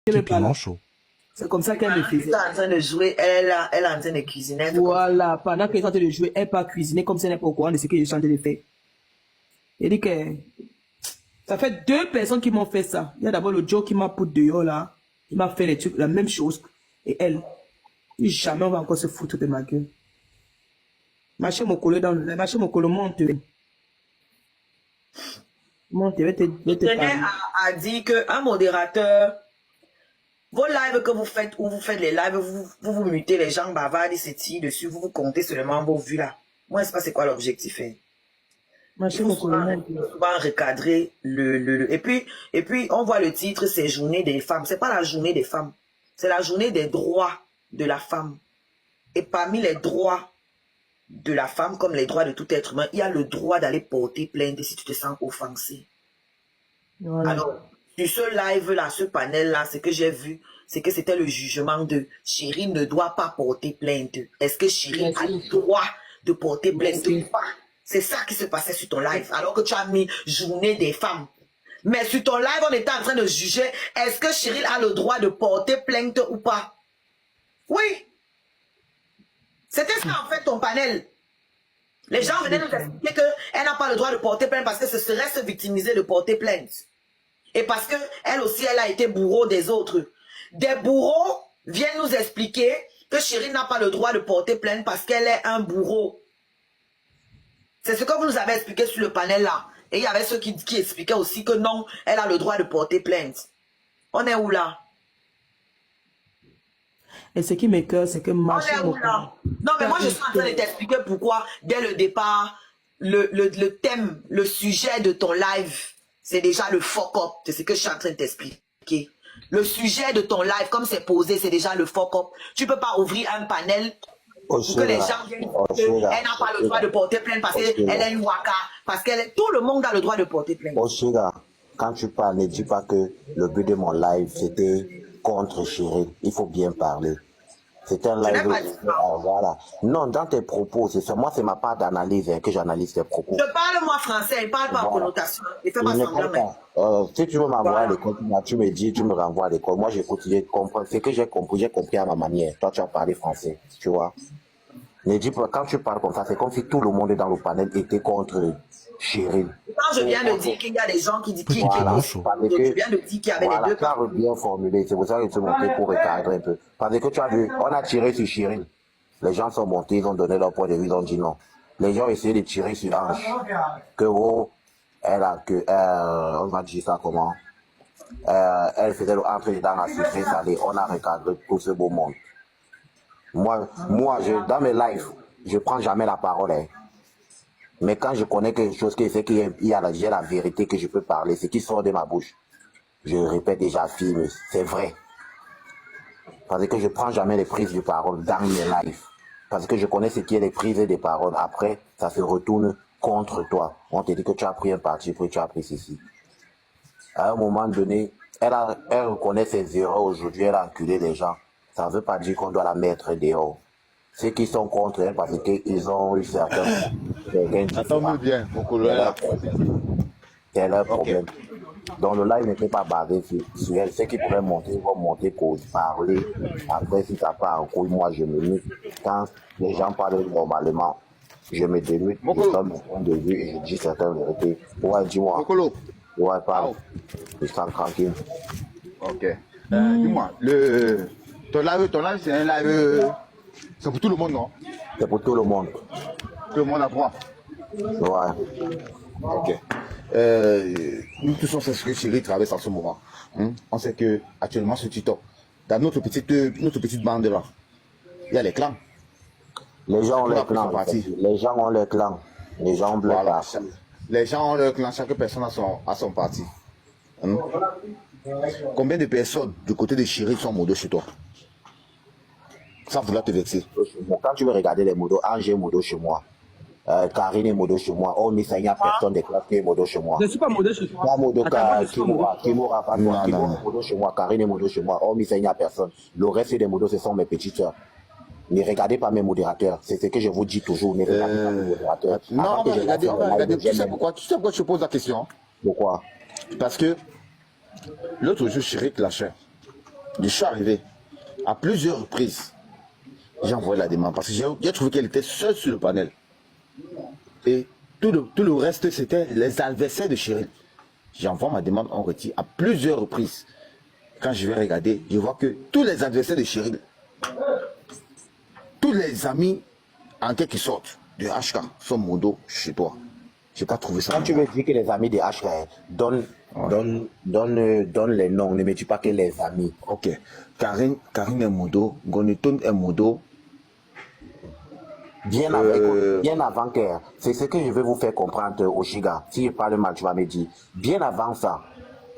Typiquement chaud. C'est comme ça qu'elle me faisait. Elle est en train de jouer, elle est en train de cuisiner. Voilà, pendant qu'elle est en train de jouer, elle part cuisiner comme si elle n'est pas au courant de ce que je suis en train de faire. Elle dit que ça fait 2 personnes qui m'ont fait ça. Il y a d'abord le Joe qui m'a poussé dehors là. Il m'a fait les trucs, la même chose. Et elle, jamais on va encore se foutre de ma gueule. Marchez mon colo dans le... Marchez mon colo, monte. Monte, je vais te parler. a dit qu'un modérateur, vos lives que vous faites, où vous faites les lives, vous mutez les gens bavards, c'est dessus, vous comptez seulement vos vues là. Moi, je ne sais pas c'est quoi l'objectif. Marchez mon colo, monte. Souvent recadrer et puis on voit le titre, c'est journée des femmes. C'est pas la journée des femmes, c'est la journée des droits de la femme. Et parmi les droits de la femme, comme les droits de tout être humain, il y a le droit d'aller porter plainte si tu te sens offensé. Voilà. Alors, sur ce live-là, ce panel-là, ce que j'ai vu, c'est que c'était le jugement de Chérine ne doit pas porter plainte. Est-ce que Chérine a le droit de porter plainte ou pas? C'est ça qui se passait sur ton live, alors que tu as mis journée des femmes. Mais sur ton live, on était en train de juger, est-ce que Chérine a le droit de porter plainte ou pas? Oui. C'était ça en fait ton panel. Les gens venaient nous expliquer qu'elle n'a pas le droit de porter plainte parce que ce serait se victimiser de porter plainte. Et parce qu'elle aussi, elle a été bourreau des autres. Des bourreaux viennent nous expliquer que Chérine n'a pas le droit de porter plainte parce qu'elle est un bourreau. C'est ce que vous nous avez expliqué sur le panel là. Et il y avait ceux qui expliquaient aussi que non, elle a le droit de porter plainte. On est où là? Et ce qui m'écoeure, c'est que marcher. Non, mais moi je suis en train de t'expliquer pourquoi, dès le départ, le thème, le sujet de ton live, c'est déjà le fuck up. C'est ce que je suis en train de t'expliquer. Le sujet de ton live, comme c'est posé, c'est déjà le fuck up. Tu peux pas ouvrir un panel pour que les gens viennent dire qu'elle n'a pas le droit de porter plainte parce qu'elle est une waka, parce qu'elle tout le monde a le droit de porter plainte. Oshiga, quand tu parles, ne dis pas que le but de mon live, c'était contre Chérine. Il faut bien parler. C'est un live. Voilà. Non, dans tes propos, c'est ça. Moi, c'est ma part d'analyse que j'analyse tes propos. Je parle moi français, il parle pas en connotation. Il fait pas semblant. Si tu veux m'envoyer à l'école, tu me dis, tu me renvoies à l'école. Moi, j'écoute, je comprends. C'est que j'ai compris à ma manière. Toi, tu as parlé français, tu vois. Ne dis pas, quand tu parles comme ça, c'est comme si tout le monde dans le panel était contre Chérine. Quand je viens de dire qu'il y a des gens qui disent qu'il je viens de dire qu'il y avait les deux. Tu as bien formulé, c'est pour ça que je te montre pour recadrer un peu. Parce que tu as vu, on a tiré sur Chérine. Les gens sont montés, ils ont donné leur point de vue, ils ont dit non. Les gens essayaient de tirer sur Ange. Que on va dire ça comment? Elle faisait entre les dents à sucré salé. On a recadré tout ce beau monde. Moi, dans mes lives, je prends jamais la parole. Hein. Mais quand je connais quelque chose qui fait qu'il y a la vérité que je peux parler, ce qui sort de ma bouche, je répète et j'affirme, c'est vrai. Parce que je prends jamais les prises de parole dans mes lives. Parce que je connais ce qui est les prises des paroles. Après, ça se retourne contre toi. On te dit que tu as pris un parti, puis tu as pris ceci. À un moment donné, elle reconnaît ses erreurs aujourd'hui, elle a enculé les gens. Ça ne veut pas dire qu'on doit la mettre dehors. Ceux qui sont contre elle parce qu'ils ont eu certains... Attends bien, mon colonel. C'est leur problème. Donc le live n'était pas basé sur elle. Ceux qui pourraient monter vont monter pour parler. Après, si ça part en couille, moi je me mute. Quand les gens parlent normalement, je me démute, je donne mon point de vue et je dis certaines vérités. Ouais, dis-moi. Ouais, parle. Je suis tranquille. Ok. Dis-moi, ton live, c'est un live... C'est pour tout le monde, non? C'est pour tout le monde. Tout le monde a droit? Ouais. Ok. Nous tous, on sait ce que Chérine traverse en ce moment. On sait que actuellement sur TikTok, dans notre petite bande là, il y a les clans. Les gens ont leur clan. Les gens ont leur clan. Les gens ont leur clan. Les gens ont leur clan, chaque personne a son parti. Combien de personnes du côté de Chérine sont modos chez toi? Ça voudra te vexer. Quand tu veux regarder les modos, Ange est modo chez moi. Karine est modo chez moi. Oh, mais ça, il n'y a personne de classe qui est modo chez moi. Je ne suis pas modo chez toi. Pas modo, Kimura, pas moi. Kimura est modo chez moi. Karine est modo chez moi. Oh, mais ça, il n'y a personne. Le reste des modos, ce sont mes petites soeurs. Ne regardez pas mes modérateurs. C'est ce que je vous dis toujours. Ne regardez pas mes modérateurs. Non, regardez. Tu sais pourquoi je te pose la question? Pourquoi? Parce que l'autre jour, Chérine lâchait. Je suis arrivé à plusieurs reprises. J'ai envoyé la demande parce que j'ai trouvé qu'elle était seule sur le panel. Et tout le reste, c'était les adversaires de Cheryl. J'envoie ma demande en retire à plusieurs reprises. Quand je vais regarder, je vois que tous les adversaires de Cheryl, tous les amis en quelque sorte de HK sont modo chez toi. Je n'ai pas trouvé ça. Quand tu veux dire que les amis de HK, donne les noms, ne me dis pas que les amis. Ok. Karine est modo, Gonitone est modo. Bien avant que, c'est ce que je vais vous faire comprendre, Oshiga. Si je parle mal, tu vas me dire. Bien avant ça,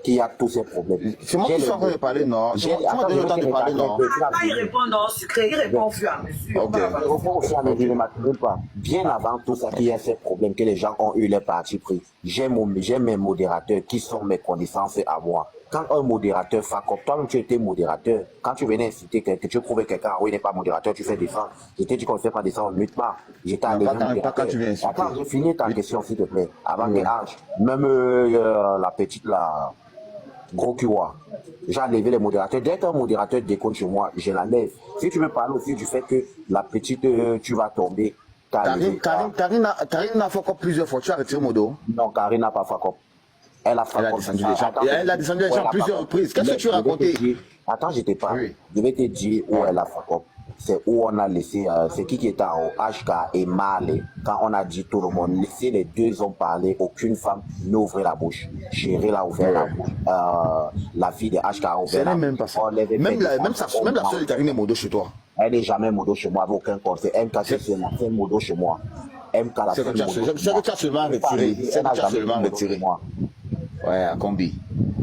qu'il y a tous ces problèmes. C'est moi qui suis en train de parler, non. Tu m'as donné le temps de parler, non. Il répond dans sucré, il répond au fur et à mesure. Ok. Il répond au fur et à mesure, ne m'attendez pas. Bien avant tout ça, qu'il y a ces problèmes, que les gens ont eu les partis pris. J'ai mes modérateurs qui sont mes connaissances à moi. Quand un modérateur fait comme toi-même, tu étais modérateur. Quand tu venais inciter que tu trouvais quelqu'un, oui, il n'est pas modérateur, tu fais descendre. J'étais dit qu'on ne fait pas descendre, on ne mute pas. J'étais allé. Pas quand tu viens inciter. Attends, j'ai fini ta question, s'il te plaît. Avant que Ange, même la petite, la gros Kiwa, j'ai enlevé les modérateurs. Dès qu'un modérateur déconne chez moi, je l'enlève. Si tu veux parler aussi du fait que la petite, tu vas tomber. Karine a fait encore plusieurs fois. Tu as retiré mon dos. Non, Karine n'a pas fait comme. Elle a descendu les gens. Elle a descendu les gens plusieurs reprises. Qu'est-ce que tu racontais? Attends, je t'ai pas. Oui. Je vais te dire où elle a fait comme. C'est où on a laissé, c'est qui était en haut, HK et Marley. Quand on a dit tout le monde, laissez les deux hommes parler, aucune femme n'ouvrait la bouche. Cheryl a ouvert la bouche. La fille de HK a ouvert la bouche. Même pas ça. Même la soeur de Karine est modo chez toi. Elle n'est jamais modo chez moi avec aucun conseil. MK, c'est modo chez moi. MK, la C'est que tu as seulement retiré. C'est que tu as seulement retiré. Ouais, à combi.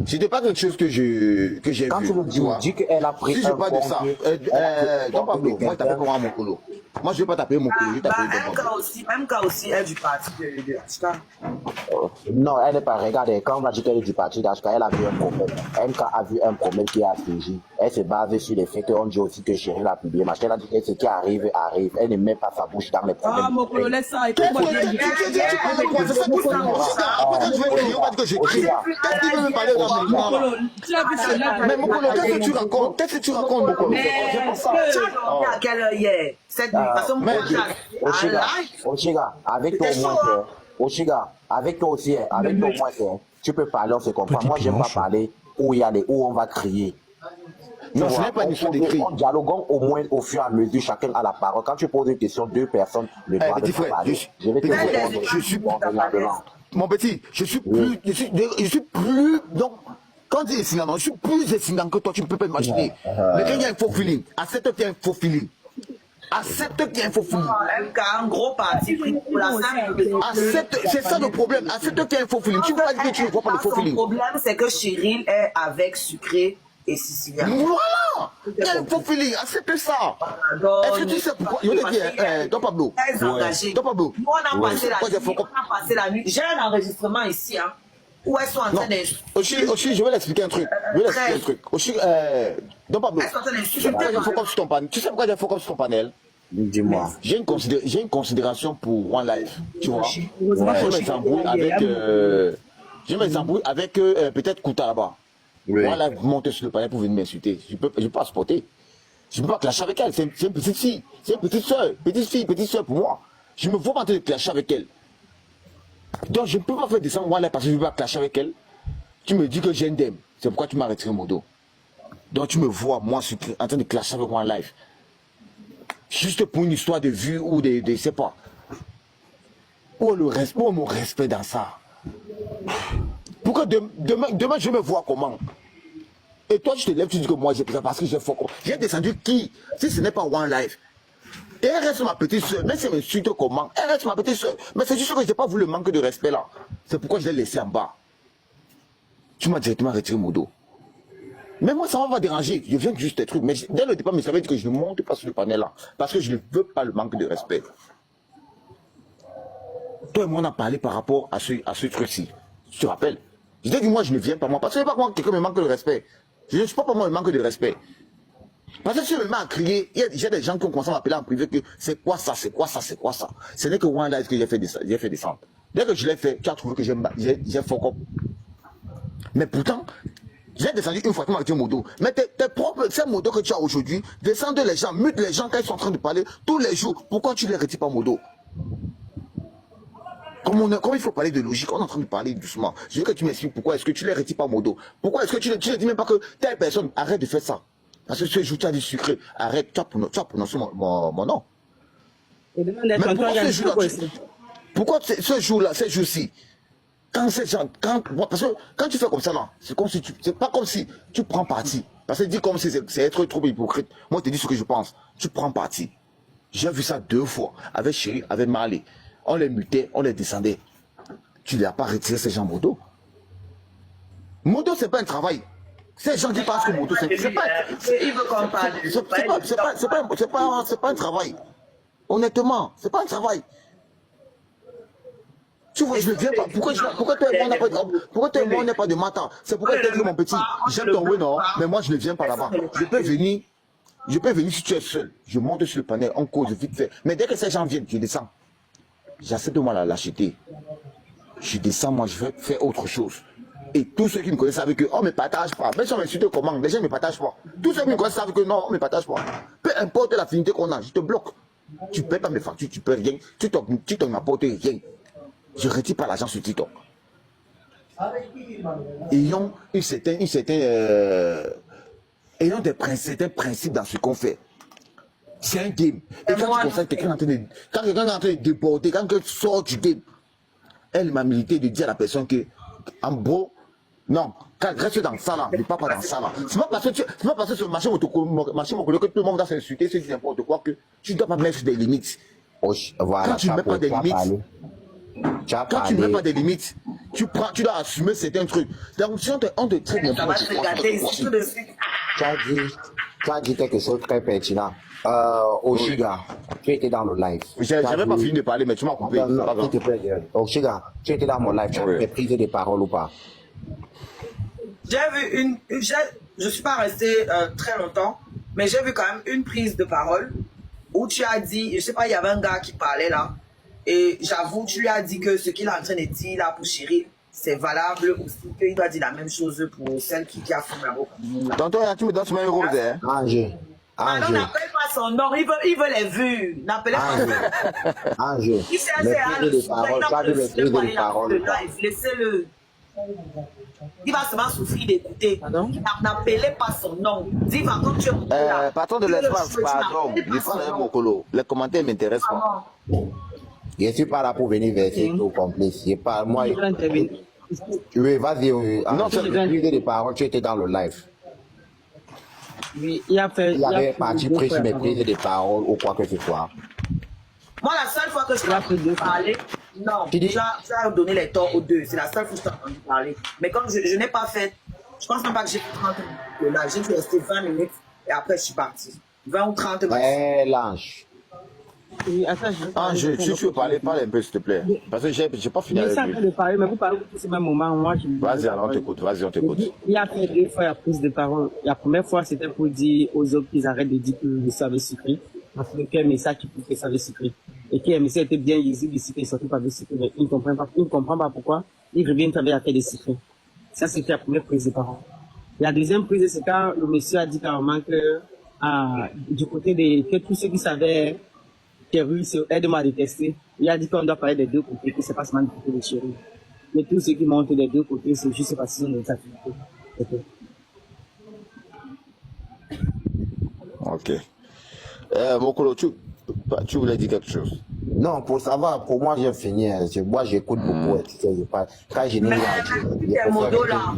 C'était pas quelque chose que j'ai vu. Quand tu me dis qu'elle a pris si je parle de ça, Don Pablo, moi je t'appelle comment mon colo. Moi je vais pas t'appeler mon colo, je vais t'appeler Don Pablo. MK aussi est du parti de HK. Non, elle n'est pas. Regardez, quand on va dire qu'elle est du parti d'HK, elle a vu un problème. MK a vu un problème qui a affligé. Elle se base sur les faits qu'on dit aussi que Cheryl a publié. Machin, elle a dit que ce qui arrive, arrive. Elle ne met pas sa bouche dans les problèmes. Ah, mon colo, laisse ça. Écoute-moi bien. Mon colo, tu as vu cela. Mais mon colo, qu'est-ce que tu racontes? Qu'est-ce que tu racontes, mon colo? Tu as dormi à quelle heure hier? Cette nuit. Parce que moi, Oshiga, avec toi au moins, Oshiga, avec toi aussi, avec toi au moins, tu peux parler, on se comprend. Moi, j'aime pas parler où il y a des, où on va crier. Non, ce n'est pas une histoire de cri. Dialoguons au moins au fur et à mesure, chacun a la parole. Quand tu poses une question, deux personnes ne doivent pas parler. Je vais te répondre. Je suis mon petit, je suis plus, donc, quand tu es excitant, je suis plus excitant que toi, tu ne peux pas imaginer. Mais quand il y a un faux feeling, accepte qu'il y a un faux feeling. Accepte qu'il y a un faux feeling. MK, un gros parti pris pour la simple. Accepte, c'est ça le problème. Accepte qu'il y a un faux feeling. Tu ne peux pas dire que tu ne vois pas le faux feeling. Le problème, c'est que Cheryl est avec Sucré et Sicilien. Voilà! Il y a un faux feeling. Accepte ça. Est-ce que tu sais pourquoi? Je vais te dire, Don Pablo. Don Pablo. Nous, on a passé la nuit. J'ai un enregistrement ici, hein. Où elles sont en train de... Aussi, je vais l'expliquer un truc. Aussi, Don Pablo, tu sais pourquoi il y a un faux comme sur ton panel? Tu sais pourquoi il y a un faux comme sur ton panel? Dis-moi. J'ai une considération pour One Life, tu vois. Je m'embrouille avec peut-être Koutaraba. One Life monte sur le panel pour venir m'insulter. Je peux pas supporter. Je ne peux pas clasher avec elle. C'est une petite fille. C'est une petite soeur. Petite soeur pour moi. Je me vois pas en train de clasher avec elle. Donc je ne peux pas faire descendre One Life parce que je ne veux pas clasher avec elle. Tu me dis que j'ai un dème. C'est pourquoi tu m'as retiré mon dos. Donc tu me vois, moi, en train de clasher avec One Life. Juste pour une histoire de vue ou de je sais pas. Où est mon respect dans ça? Pourquoi demain je me vois comment? Et toi tu te lèves, tu dis que moi j'ai pris ça parce que j'ai faux. J'ai descendu qui? Si ce n'est pas One Life. Et elle reste ma petite soeur, même si elle m'insulte comment, elle reste ma petite soeur. Mais c'est juste que je n'ai pas voulu le manque de respect là. C'est pourquoi je l'ai laissé en bas. Tu m'as directement retiré mon dos. Mais moi, ça ne va pas déranger. Je viens de juste des trucs. Mais dès le départ, je savais que je ne monte pas sur le panel là. Parce que je ne veux pas le manque de respect. Toi et moi, on a parlé par rapport à ce truc-ci. Tu te rappelles? Je t'ai dit, moi, je ne viens pas moi. Parce que je ne sais pas comment quelqu'un me manque de respect. Je ne suis pas pour moi le manque de respect. Parce que si je me mets à crier, il y a des gens qui ont commencé à m'appeler en privé que c'est quoi ça, c'est quoi ça, c'est quoi ça. Ce n'est que One Life que j'ai fait descendre. Dès que je l'ai fait, tu as trouvé que j'ai fuck up. Mais pourtant, j'ai descendu une fois, tu m'as retiré mon dos. Mais tes propres ces modos que tu as aujourd'hui, descendre les gens, mute les gens quand ils sont en train de parler tous les jours. Pourquoi tu les retires pas modo? Comme il faut parler de logique, on est en train de parler doucement. Je veux que tu m'expliques pourquoi est-ce que tu les retires pas modo. Pourquoi est-ce que tu ne dis même pas que telle personne arrête de faire ça? Parce que ce jour tu as dit sucré, arrête, tu as prononcé mon nom. Et demande Mais à tonton, pourquoi il y a ce un jour-là, truc pourquoi ce jour-là, ces jours-ci, quand ces gens, parce que quand tu fais comme ça là, c'est comme si c'est pas comme si tu prends parti. Parce que dis comme si c'est être trop hypocrite. Moi, je te dis ce que je pense. Tu prends parti. J'ai vu ça 2 fois avec Chéri, avec Marley. On les mutait, on les descendait. Tu ne l'as pas retiré ces gens modo. Modo, c'est pas un travail. Ces gens qui pensent que modo, c'est pas. Il veut qu'on parle de C'est pas un travail. Honnêtement, c'est pas un travail. Tu vois, je ne viens pas. Pourquoi toi et moi, on n'a pas de matin? C'est pourquoi je te dis, mon petit, j'aime ton oui, non, mais moi, je ne viens pas là-bas. Je peux venir si tu es seul. Je monte sur le panel, on cause vite fait. Mais dès que ces gens viennent, je descends. J'accepte moi la lâcheté. Je descends, moi, je vais faire autre chose. Et tous ceux qui me connaissent savent que, oh, mais partage pas. Même si on m'insulte comment, les gens ne me partagent pas. Tous ceux qui me connaissent savent que non, on ne me partage pas. Peu importe l'affinité qu'on a, je te bloque. Tu ne paies pas mes factures, tu ne peux rien. Tu ne m'apportes rien. Je ne retire pas l'argent sur TikTok. Ayons certains principes dans ce qu'on fait. C'est un game. Et quand tu constates quelqu'un est en train de déborder, quand quelqu'un sort du game, elle m'a milité de dire à la personne que, en gros, non, reste dans ça là, ne pas dans ça là. C'est pas parce que ce marché motocolo que tout le monde va s'insulter, c'est n'importe quoi, que tu ne dois pas mettre des limites. Voilà, Quand tu ne mets pas des limites, quand tu ne mets pas des limites, tu dois assumer certains trucs. Donc si on te traite n'importe quoi, tu as dit quelque chose de très pertinent. Oshiga, tu étais dans le live. J'avais pas fini de parler, mais tu m'as coupé. Non, s'il te plaît, Oshiga, tu étais dans mon live, tu as fait prise de parole ou pas? J'ai vu je suis pas restée très longtemps, mais j'ai vu quand même une prise de parole où tu as dit, je sais pas, il y avait un gars qui parlait là, et j'avoue, tu lui as dit que ce qu'il est en train de dire là pour Chéri, c'est valable aussi, qu'il doit dire la même chose pour celle qui a fait la boca. Tonton, tu me donnes ce même rose, hein? Ange. Ah non, n'appelle pas son nom, il veut les vues. N'appelez pas son nom. Ange. Il s'est assez parole. Laissez-le. Il va seulement souffrir d'écouter. N'appelez pas son nom. Dis, va comme tu es. Patron de l'espace, pardon. Les commentaires m'intéressent pas. Je ne suis pas là pour venir verser tout complice. Moi, oui, vas-y. Non, c'est prise de parole, tu étais dans le live. Oui, il avait parti pris sur mes prises de parole ou quoi que ce soit. Moi, la seule fois que je t'ai parlé, non, tu as donné les torts aux deux. C'est la seule fois que je t'ai entendu parler. Mais comme je n'ai pas fait, je pense même pas que j'ai fait 30 minutes là. J'ai resté 20 minutes et après je suis parti. 20 ou 30 minutes. L'ange. Oui, attends, si tu veux parler un peu, s'il te plaît. Parce que j'ai pas fini avec lui. de parler, mais vous parlez au ce même moment. Moi, vas-y, alors on t'écoute. Vas-y, on t'écoute. Il y a fait 2 fois la prise de parole. La première fois, c'était pour dire aux autres qu'ils arrêtent de dire que le service secret. Parce que quel message qui peut que le service secret. Et que le message était bien lisible ici, qu'il sortait pas de secret. Mais il ne comprend pas pourquoi. Il revient travailler à faire des secrets. Ça, c'était la première prise de parole. La deuxième prise, c'est quand le monsieur a dit carrément que, du côté que tous ceux qui savaient Chéri aide-moi à détester. Il a dit qu'on doit parler des deux côtés, que c'est pas seulement du côté de Chéri. Mais tous ceux qui montent des deux côtés, c'est juste parce qu'ils ont des activités. Ok. Mokolo, tu voulais dire quelque chose? Non, pour savoir, pour moi, j'ai fini. Moi, j'écoute beaucoup. Quand je n'ai pas modos là.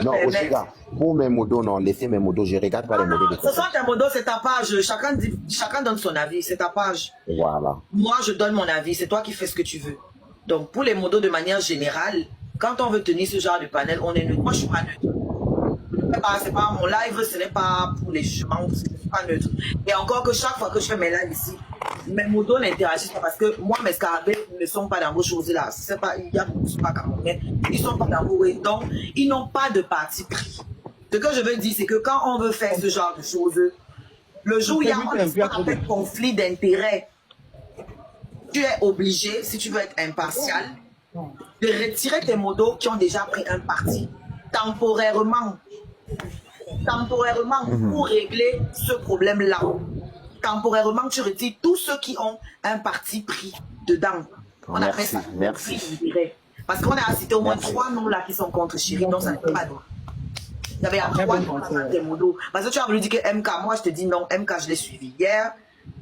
Non, aussi, pour mes modos, non, laissez mes modos. Je regarde pas les modos. Ce sont tes modos, c'est ta page. Chacun donne son avis, c'est ta page. Voilà. Moi, je donne mon avis. C'est toi qui fais ce que tu veux. Donc, pour les modos de manière générale, quand on veut tenir ce genre de panel, on est neutre. Moi, je suis pas neutre. C'est pas mon live, ce n'est pas pour les jugements, je suis pas neutre. Et encore que chaque fois que je fais mes lives ici, mes modos n'interagissent pas parce que moi, mes scarabées ne sont pas dans vos choses là. C'est pas, il y a pas camerounais, ils sont pas dans vos, donc ils n'ont pas de parti pris. Ce que je veux dire, c'est que quand on veut faire ce genre de choses, le jour où il y a un conflit d'intérêts, tu es obligé, si tu veux être impartial, de retirer tes modos qui ont déjà pris un parti temporairement. temporairement pour régler ce problème-là. Temporairement, tu retires tous ceux qui ont un parti pris dedans. On appelle ça merci. conflit d'intérêt. Parce qu'on a cité au moins 3 noms là qui sont contre Chérie, donc ça n'est pas droit. Il y avait 3 noms dans tes modos. Parce que tu as voulu dire que MK, moi je te dis non, MK je l'ai suivi hier,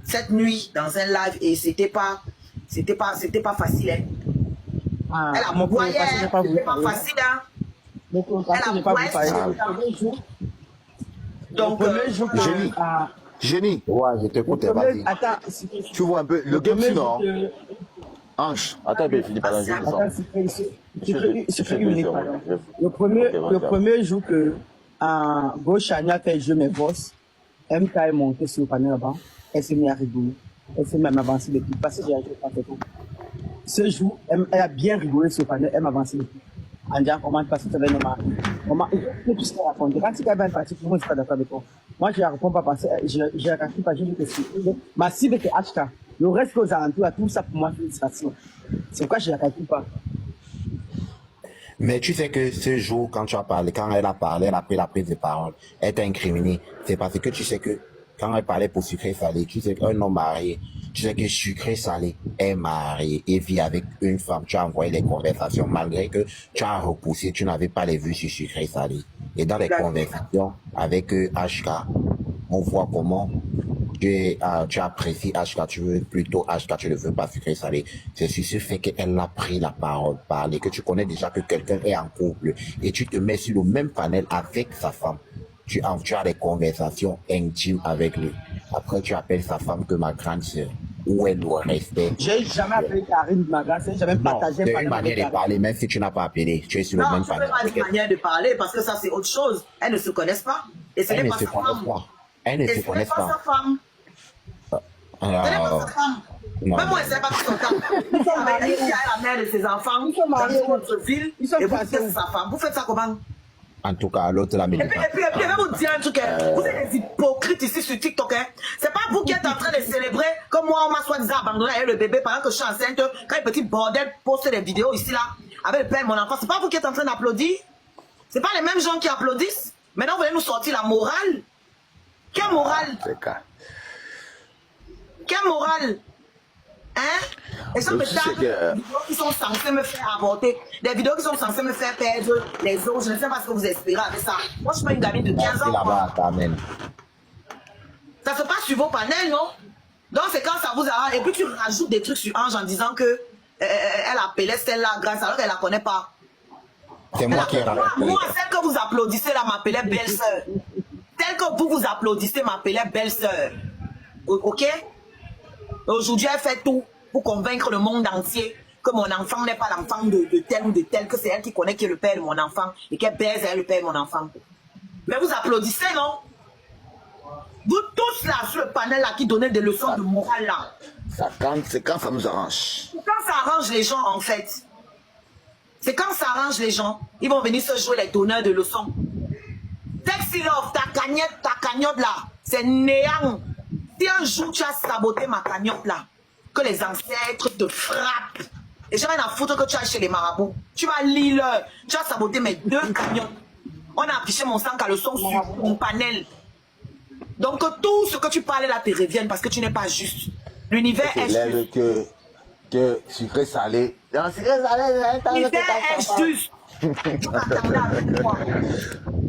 cette nuit, dans un live, et c'était pas facile. Hein. Ah, Elle a mon broyé, premier c'était pas facile. Hein. Mon premier Elle a j'ai pas broyé, voulu parler. donc, Le premier jour que... Génie. ah, Génie, Ouais, je t'écoute, le premier- vas-y. Attends, tu vois un peu le game premier sinon. jour que... Ange, attends, ben, Philippe, attends, je descends. Attends, c'est une minute, pardon. Le Ok, premier jour que Gauchania fait jouer mes boss, MK est monté sur le panel là-bas, elle s'est mise à rigoler. Elle s'est même avancée depuis. Parce que j'ai ajouté pas fait tout. Ce jour, elle a bien rigolé sur le panel, elle m'a avancé depuis. En disant comment passer ça va nous marquer. Comment, tout ce qu'elle raconte. Quand il y a une partie, pour moi, je ne suis pas d'accord avec toi. Moi, je ne réponds pas parce que j'ai raconté pas juste que c'est. Ma cible est HK. Le reste aux alentours, tout ça pour moi, c'est facile. C'est pourquoi je ne raconte pas. Mais tu sais que ce jour, quand tu as parlé, quand elle a parlé, elle a pris la prise de parole, elle t'a incriminé. C'est parce que tu sais que quand elle parlait pour Sucré Salé, tu sais qu'un homme marié, tu sais que Sucré Salé est marié et vit avec une femme. Tu as envoyé les conversations malgré que tu as repoussé, tu n'avais pas les vues sur Sucré Salé. Et dans les conversations avec HK, on voit comment tu apprécies HK, tu veux plutôt HK, tu ne veux pas Sucré Salé. C'est sur ce fait qu'elle a pris la parole, parler, que tu connais déjà que quelqu'un est en couple et tu te mets sur le même panel avec sa femme. Tu as des conversations intimes avec lui. Après, tu appelles sa femme que ma grande sœur. Où est le respect? J'ai jamais appelé Karine ma grande sœur, j'ai même Non, partagé c'est une manière de parler, même si tu n'as pas appelé. Tu es sur le non, même tu peux panel. pas une manière de parler parce que ça c'est autre chose. Elles ne se connaissent pas. Et ce Elle n'est ne pas se sa connaît femme. pas. Elle ne Et se ce n'est connaît pas sa pas. femme. Ce n'est pas sa femme. Non, Même moi, elle ne sait pas qui son temps. Ils sont mariés, il y a la mère de ses enfants Ils sont mariés. dans votre ville. Ils sont Et vous passés faites où? sa femme. Vous faites ça comment? En tout cas, l'autre la Et militante. puis, je vais vous dire un truc. Hein. Vous êtes des hypocrites ici sur TikTok. Hein. C'est pas vous qui êtes en train de célébrer comme moi, on m'a soi-disant abandonné avec le bébé pendant que je suis enceinte. Quand les petits bordels postent des vidéos ici, là, avec le père de mon enfant. C'est pas vous qui êtes en train d'applaudir. C'est pas les mêmes gens qui applaudissent. Maintenant, vous voulez nous sortir la morale. Quelle morale? C'est cas. Quelle morale? Hein? Et ça me tape des vidéos qui sont censées me faire avorter, des vidéos qui sont censées me faire perdre les os. Je ne sais pas ce que vous espérez avec ça. Moi, je suis pas une gamine de 15 ans. là-bas, Carmen. Ça se passe sur vos panels, non? Donc, c'est quand ça vous arrange. Et puis, tu rajoutes des trucs sur Ange en disant que elle appelait celle-là grâce alors qu'elle ne la connaît pas. C'est moi qui ai raconté. Moi, celle que vous applaudissez là m'appelait belle-sœur. Telle que vous applaudissez m'appelait belle-sœur. Ok? Aujourd'hui, elle fait tout pour convaincre le monde entier que mon enfant n'est pas l'enfant de tel ou de tel, que c'est elle qui connaît qui est le père de mon enfant et qu'elle baise elle le père de mon enfant. Mais vous applaudissez, non? Vous tous là sur le panel là qui donnaient des leçons de morale là. C'est quand ça nous arrange. C'est quand ça arrange les gens en fait. C'est quand ça arrange les gens. Ils vont venir se jouer les donneurs de leçons. Texty Love, ta cagnotte là, c'est néant. Si un jour tu as saboté ma cagnotte là, que les ancêtres te frappent, et j'ai rien à foutre que tu ailles chez les marabouts, tu vas lire leur, tu as saboté mes 2 cagnottes. On a affiché mon sang à leçon sur mon panel. Donc tout ce que tu parles là te revienne parce que tu n'es pas juste. L'univers est juste. Que Sucré Salé. Non, Sucré Salé, L'univers est juste. Tu m'attendais avec moi.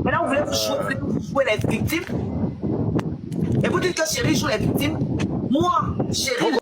Maintenant, vous voulez vous jouer les victimes. Et vous dites que Chérie joue les victimes. Moi, Chérie...